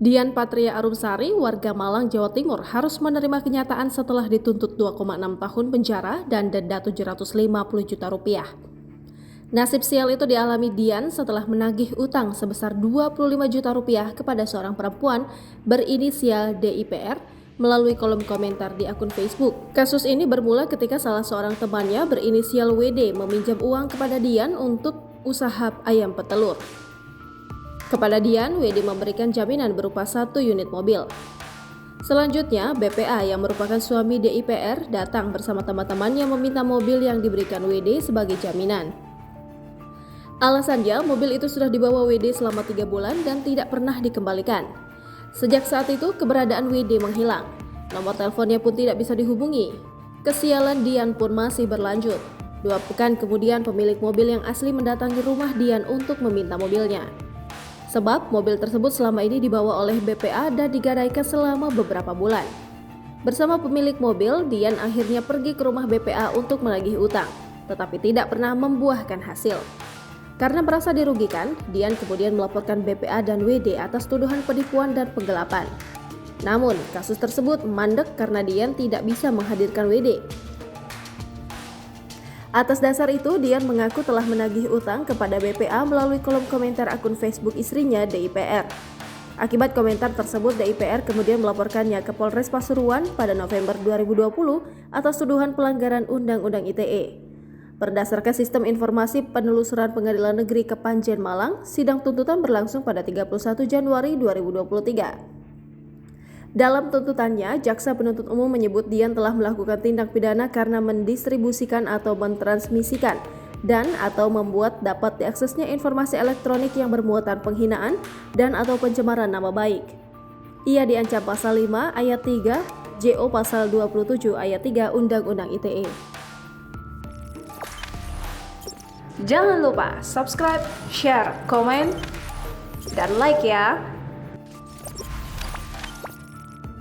Dian Patria Arumsari, warga Malang, Jawa Timur, harus menerima kenyataan setelah dituntut 2,6 tahun penjara dan denda 750 juta rupiah. Nasib sial itu dialami Dian setelah menagih utang sebesar 25 juta rupiah kepada seorang perempuan berinisial DIPR melalui kolom komentar di akun Facebook. Kasus ini bermula ketika salah seorang temannya berinisial WD meminjam uang kepada Dian untuk usaha ayam petelur. Kepada Dian, WD memberikan jaminan berupa 1 unit mobil. Selanjutnya, BPA yang merupakan suami DIPR datang bersama teman-temannya meminta mobil yang diberikan WD sebagai jaminan. Alasannya, mobil itu sudah dibawa WD selama 3 bulan dan tidak pernah dikembalikan. Sejak saat itu, keberadaan WD menghilang. Nomor teleponnya pun tidak bisa dihubungi. Kesialan Dian pun masih berlanjut. 2 pekan kemudian, pemilik mobil yang asli mendatangi rumah Dian untuk meminta mobilnya. Sebab mobil tersebut selama ini dibawa oleh BPA dan digadaikan selama beberapa bulan. Bersama pemilik mobil, Dian akhirnya pergi ke rumah BPA untuk menagih utang, tetapi tidak pernah membuahkan hasil. Karena merasa dirugikan, Dian kemudian melaporkan BPA dan WD atas tuduhan penipuan dan penggelapan. Namun, kasus tersebut mandek karena Dian tidak bisa menghadirkan WD. Atas dasar itu, Dian mengaku telah menagih utang kepada BPA melalui kolom komentar akun Facebook istrinya DIPR. Akibat komentar tersebut, DIPR kemudian melaporkannya ke Polres Pasuruan pada November 2020 atas tuduhan pelanggaran Undang-Undang ITE. Berdasarkan sistem informasi penelusuran Pengadilan Negeri Kepanjen Malang, sidang tuntutan berlangsung pada 31 Januari 2023. Dalam tuntutannya, jaksa penuntut umum menyebut Dian telah melakukan tindak pidana karena mendistribusikan atau mentransmisikan dan atau membuat dapat diaksesnya informasi elektronik yang bermuatan penghinaan dan atau pencemaran nama baik. Ia diancam pasal 5 ayat 3, JO pasal 27 ayat 3 Undang-Undang ITE. Jangan lupa subscribe, share, komen, dan like ya!